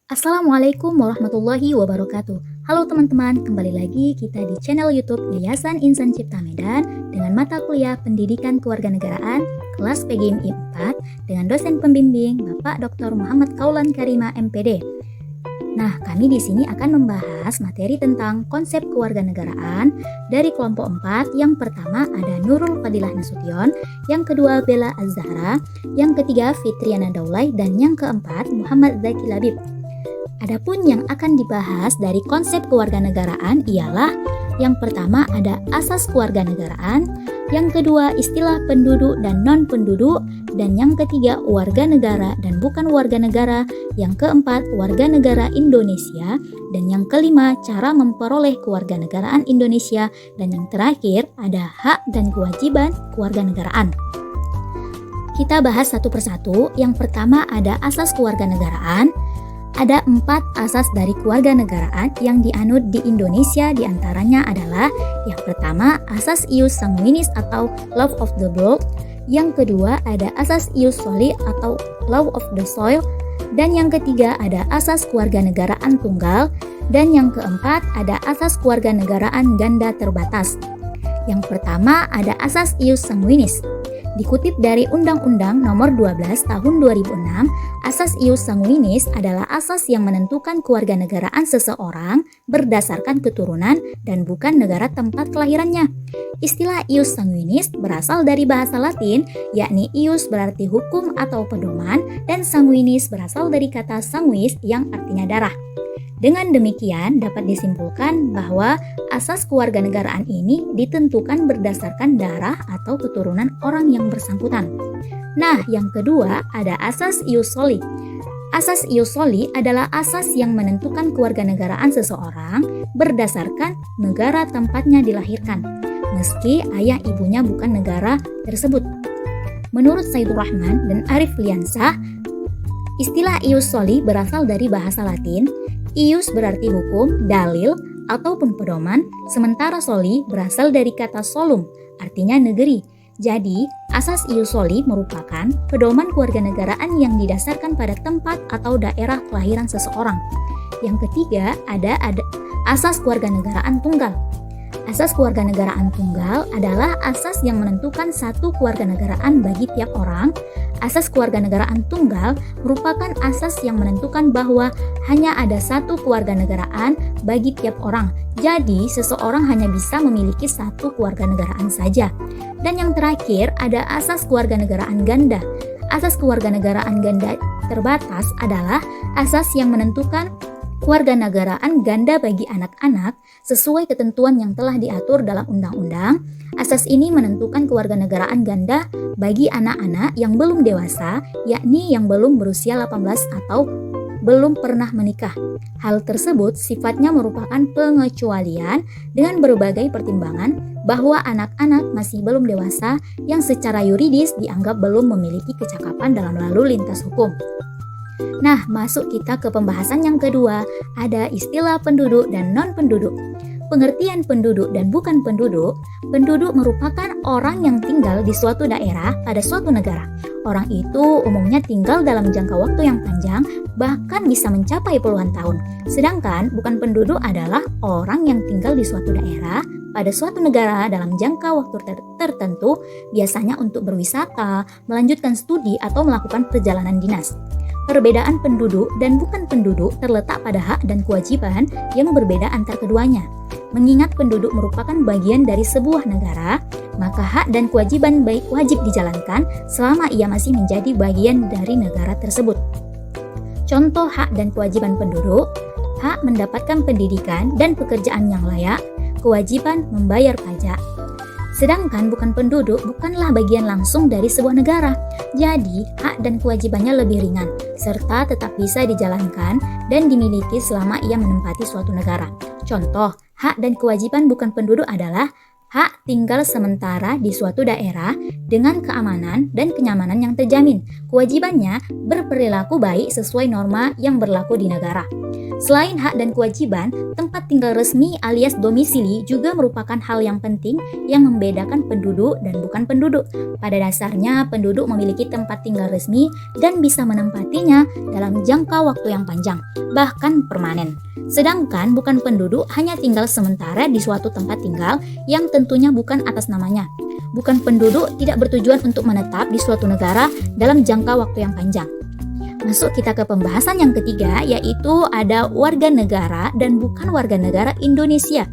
Assalamualaikum warahmatullahi wabarakatuh. Halo teman-teman, kembali lagi kita di channel YouTube Yayasan Insan Cipta Medan dengan mata kuliah Pendidikan Kewarganegaraan kelas PGMI 4 dengan dosen pembimbing Bapak Dr. Muhammad Kaulan Karima MPD. Nah, kami di sini akan membahas materi tentang konsep kewarganegaraan dari kelompok 4. Yang pertama ada Nurul Fadilah Nasution, yang kedua Bella Az-Zahra, yang ketiga Fitriana Daulay, dan yang keempat Muhammad Zaki Labib. Adapun yang akan dibahas dari konsep kewarganegaraan ialah yang pertama ada asas kewarganegaraan, yang kedua istilah penduduk dan non-penduduk, dan yang ketiga warga negara dan bukan warga negara, yang keempat warga negara Indonesia, dan yang kelima cara memperoleh kewarganegaraan Indonesia, dan yang terakhir ada hak dan kewajiban kewarganegaraan. Kita bahas satu persatu. Yang pertama ada asas kewarganegaraan. Ada 4 asas dari kewarganegaraan yang dianut di Indonesia, diantaranya adalah yang pertama asas ius sanguinis atau love of the blood, yang kedua ada asas ius soli atau love of the soil, dan yang ketiga ada asas kewarganegaraan tunggal, dan yang keempat ada asas kewarganegaraan ganda terbatas. Yang pertama ada asas ius sanguinis. Dikutip dari Undang-Undang Nomor 12 Tahun 2006, asas ius sanguinis adalah asas yang menentukan kewarganegaraan seseorang berdasarkan keturunan dan bukan negara tempat kelahirannya. Istilah ius sanguinis berasal dari bahasa Latin, yakni ius berarti hukum atau pedoman, dan sanguinis berasal dari kata sanguis yang artinya darah. Dengan demikian, dapat disimpulkan bahwa asas kewarganegaraan ini ditentukan berdasarkan darah atau keturunan orang yang bersangkutan. Nah, yang kedua ada asas ius soli. Asas ius soli adalah asas yang menentukan kewarganegaraan seseorang berdasarkan negara tempatnya dilahirkan, meski ayah ibunya bukan negara tersebut. Menurut Sayyidul Rahman dan Arif Liansah, istilah ius soli berasal dari bahasa Latin. Ius berarti hukum, dalil, ataupun pedoman, sementara soli berasal dari kata solum, artinya negeri. Jadi, asas ius soli merupakan pedoman kewarganegaraan yang didasarkan pada tempat atau daerah kelahiran seseorang. Yang ketiga, ada asas kewarganegaraan tunggal. Asas kewarganegaraan tunggal adalah asas yang menentukan satu kewarganegaraan bagi tiap orang. Asas kewarganegaraan tunggal merupakan asas yang menentukan bahwa hanya ada satu kewarganegaraan bagi tiap orang. Jadi, seseorang hanya bisa memiliki satu kewarganegaraan saja. Dan yang terakhir, ada asas kewarganegaraan ganda. Asas kewarganegaraan ganda terbatas adalah asas yang menentukan kewarganegaraan ganda bagi anak-anak sesuai ketentuan yang telah diatur dalam undang-undang. Asas ini menentukan kewarganegaraan ganda bagi anak-anak yang belum dewasa, yakni yang belum berusia 18 atau belum pernah menikah. Hal tersebut sifatnya merupakan pengecualian dengan berbagai pertimbangan bahwa anak-anak masih belum dewasa yang secara yuridis dianggap belum memiliki kecakapan dalam lalu lintas hukum. Nah, masuk kita ke pembahasan yang kedua, ada istilah penduduk dan non-penduduk. Pengertian penduduk dan bukan penduduk merupakan orang yang tinggal di suatu daerah pada suatu negara. Orang itu umumnya tinggal dalam jangka waktu yang panjang, bahkan bisa mencapai puluhan tahun. Sedangkan bukan penduduk adalah orang yang tinggal di suatu daerah pada suatu negara dalam jangka waktu tertentu, biasanya untuk berwisata, melanjutkan studi, atau melakukan perjalanan dinas. Perbedaan penduduk dan bukan penduduk terletak pada hak dan kewajiban yang berbeda antar keduanya. Mengingat penduduk merupakan bagian dari sebuah negara, maka hak dan kewajiban baik wajib dijalankan selama ia masih menjadi bagian dari negara tersebut. Contoh hak dan kewajiban penduduk: hak mendapatkan pendidikan dan pekerjaan yang layak, kewajiban membayar pajak. Sedangkan bukan penduduk bukanlah bagian langsung dari sebuah negara. Jadi, hak dan kewajibannya lebih ringan, serta tetap bisa dijalankan dan dimiliki selama ia menempati suatu negara. Contoh, hak dan kewajiban bukan penduduk adalah hak tinggal sementara di suatu daerah dengan keamanan dan kenyamanan yang terjamin. Kewajibannya berperilaku baik sesuai norma yang berlaku di negara. Selain hak dan kewajiban, tempat tinggal resmi alias domisili juga merupakan hal yang penting yang membedakan penduduk dan bukan penduduk. Pada dasarnya, penduduk memiliki tempat tinggal resmi dan bisa menempatinya dalam jangka waktu yang panjang, bahkan permanen. Sedangkan bukan penduduk hanya tinggal sementara di suatu tempat tinggal yang tentunya bukan atas namanya. Bukan penduduk tidak bertujuan untuk menetap di suatu negara dalam jangka waktu yang panjang. Masuk kita ke pembahasan yang ketiga, yaitu ada warga negara dan bukan warga negara Indonesia.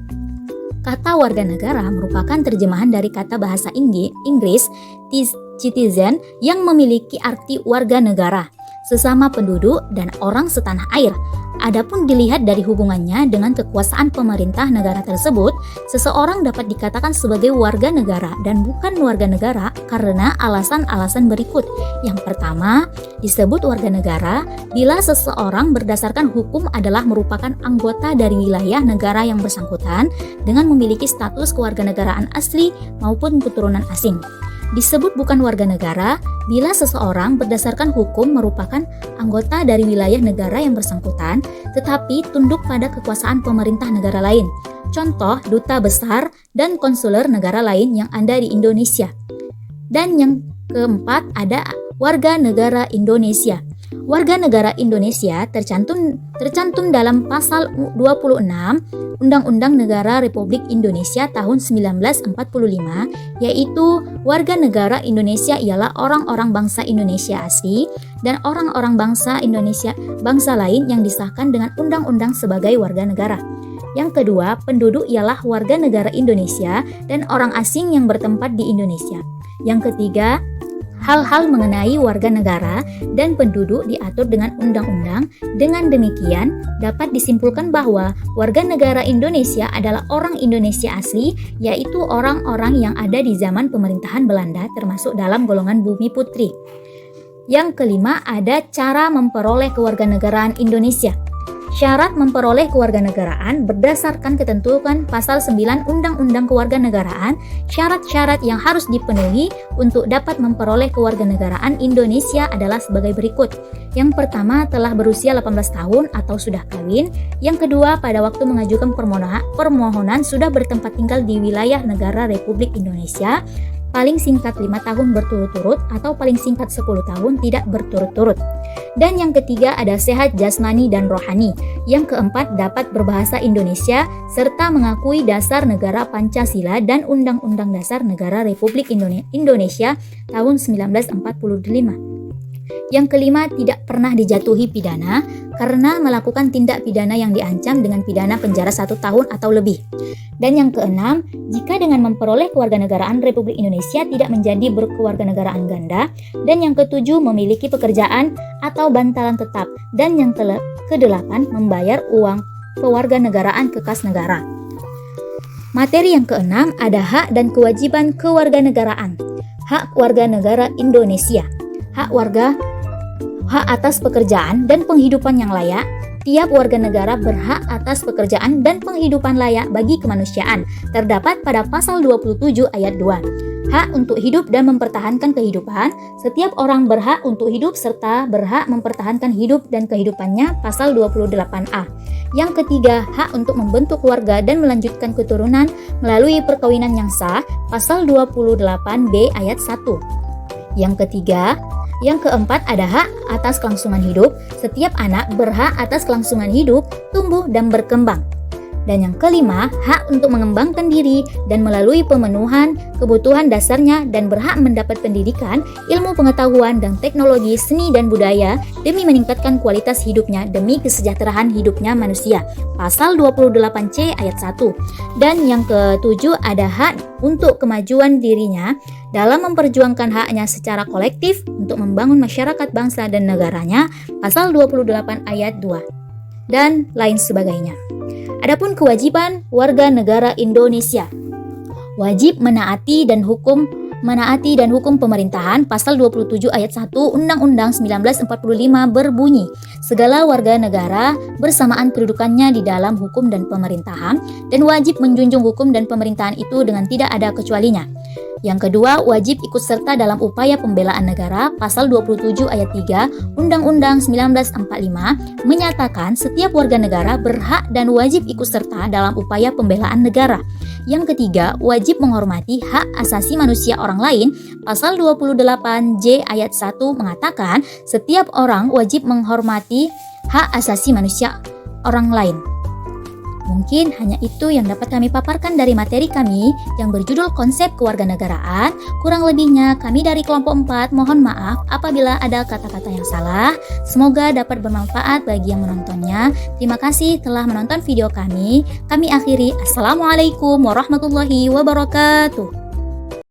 Kata warga negara merupakan terjemahan dari kata bahasa Inggris citizen yang memiliki arti warga negara, sesama penduduk dan orang setanah air. Adapun dilihat dari hubungannya dengan kekuasaan pemerintah negara tersebut, seseorang dapat dikatakan sebagai warga negara dan bukan warga negara karena alasan-alasan berikut. Yang pertama, disebut warga negara bila seseorang berdasarkan hukum adalah merupakan anggota dari wilayah negara yang bersangkutan dengan memiliki status kewarganegaraan asli maupun keturunan asing. Disebut bukan warga negara bila seseorang berdasarkan hukum merupakan anggota dari wilayah negara yang bersangkutan tetapi tunduk pada kekuasaan pemerintah negara lain. Contoh, duta besar dan konsuler negara lain yang ada di Indonesia. Dan yang keempat ada warga negara Indonesia. Warga negara Indonesia tercantum dalam pasal 26 Undang-Undang Negara Republik Indonesia tahun 1945, yaitu warga negara Indonesia ialah orang-orang bangsa Indonesia asli dan orang-orang bangsa lain yang disahkan dengan undang-undang sebagai warga negara. Yang kedua, penduduk ialah warga negara Indonesia dan orang asing yang bertempat di Indonesia. Yang ketiga, hal-hal mengenai warga negara dan penduduk diatur dengan undang-undang. Dengan demikian, dapat disimpulkan bahwa warga negara Indonesia adalah orang Indonesia asli, yaitu orang-orang yang ada di zaman pemerintahan Belanda termasuk dalam golongan bumi putri. Yang kelima, ada cara memperoleh kewarganegaraan Indonesia. Syarat memperoleh kewarganegaraan berdasarkan ketentuan pasal 9 Undang-Undang Kewarganegaraan. Syarat-syarat yang harus dipenuhi untuk dapat memperoleh kewarganegaraan Indonesia adalah sebagai berikut. Yang pertama, telah berusia 18 tahun atau sudah kawin. Yang kedua, pada waktu mengajukan permohonan sudah bertempat tinggal di wilayah negara Republik Indonesia paling singkat 5 tahun berturut-turut atau paling singkat 10 tahun tidak berturut-turut. Dan yang ketiga ada sehat jasmani dan rohani. Yang keempat dapat berbahasa Indonesia serta mengakui dasar negara Pancasila dan Undang-Undang Dasar Negara Republik Indonesia tahun 1945. Yang kelima, tidak pernah dijatuhi pidana karena melakukan tindak pidana yang diancam dengan pidana penjara 1 tahun atau lebih. Dan yang keenam, jika dengan memperoleh kewarganegaraan Republik Indonesia tidak menjadi berkewarganegaraan ganda. Dan yang ketujuh, memiliki pekerjaan atau bantalan tetap. Dan yang kedelapan, membayar uang kewarganegaraan ke kas negara. Materi yang keenam ada hak dan kewajiban kewarganegaraan. Hak warga negara Indonesia. Hak atas pekerjaan dan penghidupan yang layak. Tiap warga negara berhak atas pekerjaan dan penghidupan layak bagi kemanusiaan, terdapat pada pasal 27 ayat 2. Hak untuk hidup dan mempertahankan kehidupan. Setiap orang berhak untuk hidup serta berhak mempertahankan hidup dan kehidupannya, pasal 28A. Yang ketiga, hak untuk membentuk keluarga dan melanjutkan keturunan melalui perkawinan yang sah, pasal 28B ayat 1. Yang keempat ada hak atas kelangsungan hidup. Setiap anak berhak atas kelangsungan hidup, tumbuh dan berkembang. Dan yang kelima, hak untuk mengembangkan diri dan melalui pemenuhan kebutuhan dasarnya dan berhak mendapat pendidikan, ilmu pengetahuan dan teknologi, seni dan budaya demi meningkatkan kualitas hidupnya demi kesejahteraan hidupnya manusia. Pasal 28C ayat 1. Dan yang ketujuh ada hak untuk kemajuan dirinya dalam memperjuangkan haknya secara kolektif untuk membangun masyarakat bangsa dan negaranya. Pasal 28 ayat 2. Dan lain sebagainya. Adapun kewajiban warga negara Indonesia, wajib menaati dan hukum menaati dan hukum pemerintahan. Pasal 27 ayat 1 Undang-Undang 1945 berbunyi, segala warga negara bersamaan kedudukannya di dalam hukum dan pemerintahan dan wajib menjunjung hukum dan pemerintahan itu dengan tidak ada kecualinya. Yang kedua, wajib ikut serta dalam upaya pembelaan negara. Pasal 27 ayat 3 Undang-Undang 1945 menyatakan setiap warga negara berhak dan wajib ikut serta dalam upaya pembelaan negara. Yang ketiga, wajib menghormati hak asasi manusia orang lain. Pasal 28J ayat 1 mengatakan setiap orang wajib menghormati hak asasi manusia orang lain. Mungkin hanya itu yang dapat kami paparkan dari materi kami yang berjudul konsep kewarganegaraan. Kurang lebihnya kami dari kelompok 4 mohon maaf apabila ada kata-kata yang salah. Semoga dapat bermanfaat bagi yang menontonnya. Terima kasih telah menonton video kami. Kami akhiri. Assalamualaikum warahmatullahi wabarakatuh.